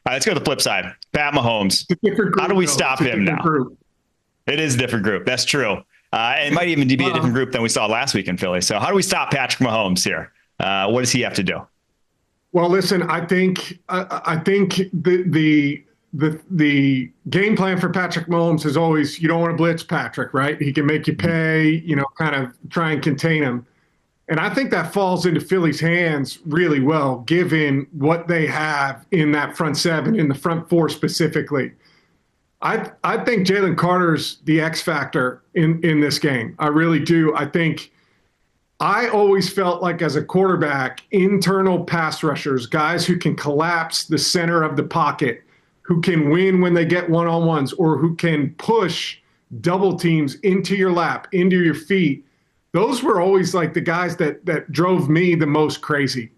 right, let's go to the flip side. Pat Mahomes. It's a different How group, do we though. stop It's a him different now? group. It is a different group. That's true. It might even be a different Uh, group than we saw last week in Philly. So how do we stop Patrick Mahomes here? What does he have to do? well, listen, I think the game plan for Patrick Mahomes is always you don't want to blitz Patrick, right? He can make you pay, kind of try and contain him. And I think that falls into Philly's hands really well, given what they have in that front seven, in the front four specifically. I think Jalen Carter's the X factor in this game. I really do. I always felt like as a quarterback, internal pass rushers, guys who can collapse the center of the pocket, who can win when they get one-on-ones, or who can push double teams into your lap, into your feet. Those were always like the guys that drove me the most crazy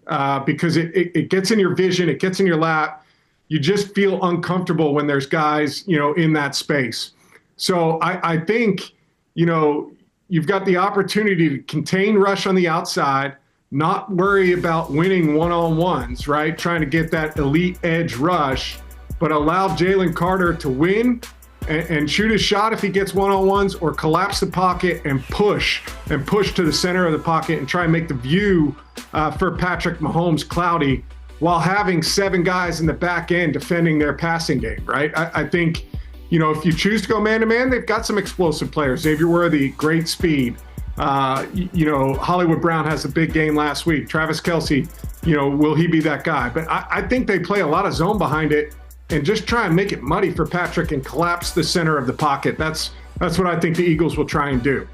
because it gets in your vision, it gets in your lap. You just feel uncomfortable when there's guys, in that space. So I think, you've got the opportunity to contain rush on the outside, not worry about winning one-on-ones, right? Trying to get that elite edge rush, but allow Jalen Carter to win and shoot a shot if he gets one-on-ones, or collapse the pocket and push to the center of the pocket and try and make the view for Patrick Mahomes cloudy while having 7 guys in the back end defending their passing game, right? I think, if you choose to go man-to-man, they've got some explosive players. Xavier Worthy, great speed. Hollywood Brown has a big game last week. Travis Kelce, will he be that guy? But I think they play a lot of zone behind it and just try and make it muddy for Patrick and collapse the center of the pocket. That's what I think the Eagles will try and do.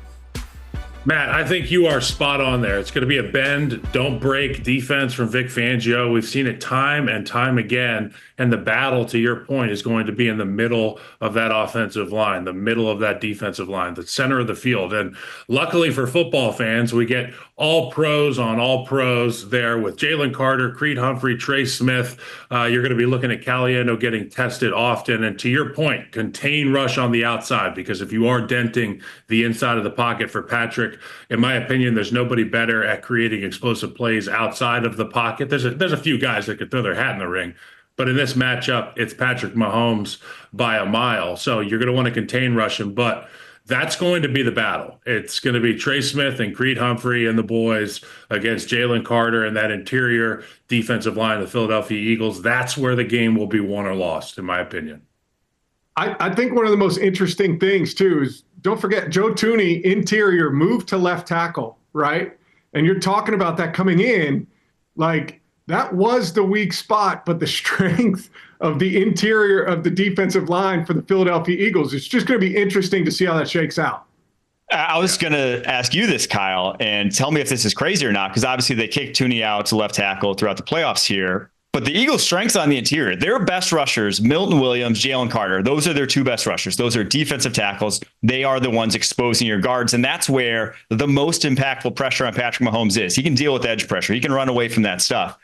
Matt, I think you are spot on there. It's going to be a bend, don't break defense from Vic Fangio. We've seen it time and time again. And the battle, to your point, is going to be in the middle of that offensive line, the middle of that defensive line, the center of the field. And luckily for football fans, we get all pros on all pros there with Jalen Carter, Creed Humphrey, Trey Smith. You're going to be looking at Caliendo getting tested often. And to your point, contain rush on the outside, because if you are denting the inside of the pocket for Patrick, in my opinion, there's nobody better at creating explosive plays outside of the pocket. There's a few guys that could throw their hat in the ring. But in this matchup, it's Patrick Mahomes by a mile. So you're going to want to contain rush him. But that's going to be the battle. It's going to be Trey Smith and Creed Humphrey and the boys against Jalen Carter and that interior defensive line of the Philadelphia Eagles. That's where the game will be won or lost, in my opinion. I think one of the most interesting things, too, is don't forget Joe Tooney, interior, moved to left tackle, right? And you're talking about that coming in, like that was the weak spot, but the strength of the interior of the defensive line for the Philadelphia Eagles, it's just going to be interesting to see how that shakes out. I was going to ask you this, Kyle, and tell me if this is crazy or not, because obviously they kicked Tooney out to left tackle throughout the playoffs here. But the Eagles' strengths on the interior, their best rushers, Milton Williams, Jalen Carter, those are their 2 best rushers. Those are defensive tackles. They are the ones exposing your guards. And that's where the most impactful pressure on Patrick Mahomes is. He can deal with edge pressure. He can run away from that stuff.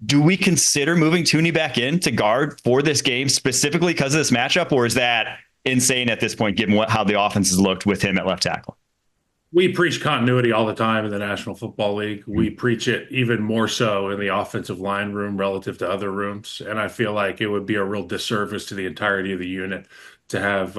Do we consider moving Tooney back in to guard for this game specifically because of this matchup? Or is that insane at this point, given how the offense has looked with him at left tackle? We preach continuity all the time in the National Football League. We preach it even more so in the offensive line room relative to other rooms. And I feel like it would be a real disservice to the entirety of the unit to have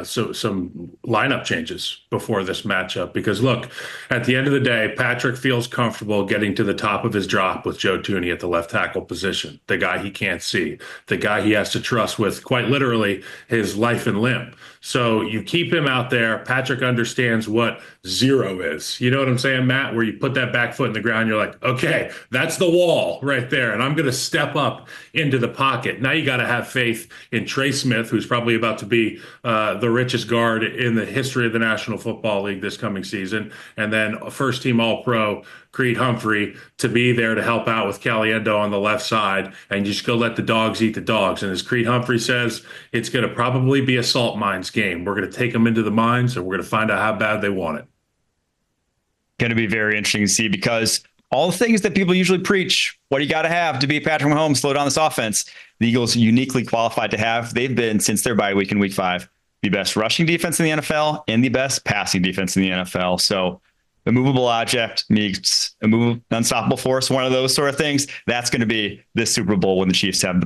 some lineup changes before this matchup. Because look, at the end of the day, Patrick feels comfortable getting to the top of his drop with Joe Tooney at the left tackle position, the guy he can't see, the guy he has to trust with quite literally his life and limb. So you keep him out there. Patrick understands what 0 is. You know what I'm saying, Matt? Where you put that back foot in the ground, you're like, okay, that's the wall right there. And I'm going to step up into the pocket. Now you got to have faith in Trey Smith, who's probably about to be the richest guard in the history of the National Football League this coming season. And then a first-team All-Pro, Creed Humphrey, to be there to help out with Caliendo on the left side. And you just go let the dogs eat the dogs. And as Creed Humphrey says, it's going to probably be a salt mines game. We're going to take them into the mines, and we're going to find out how bad they want it. Going to be very interesting to see, because all the things that people usually preach, what you got to have to beat Patrick Mahomes, slow down this offense, the Eagles uniquely qualified to have. They've been, since their bye week in week 5, the best rushing defense in the NFL and the best passing defense in the NFL. So a movable object meets a unstoppable force, one of those sort of things. That's going to be this Super Bowl when the Chiefs have the ball.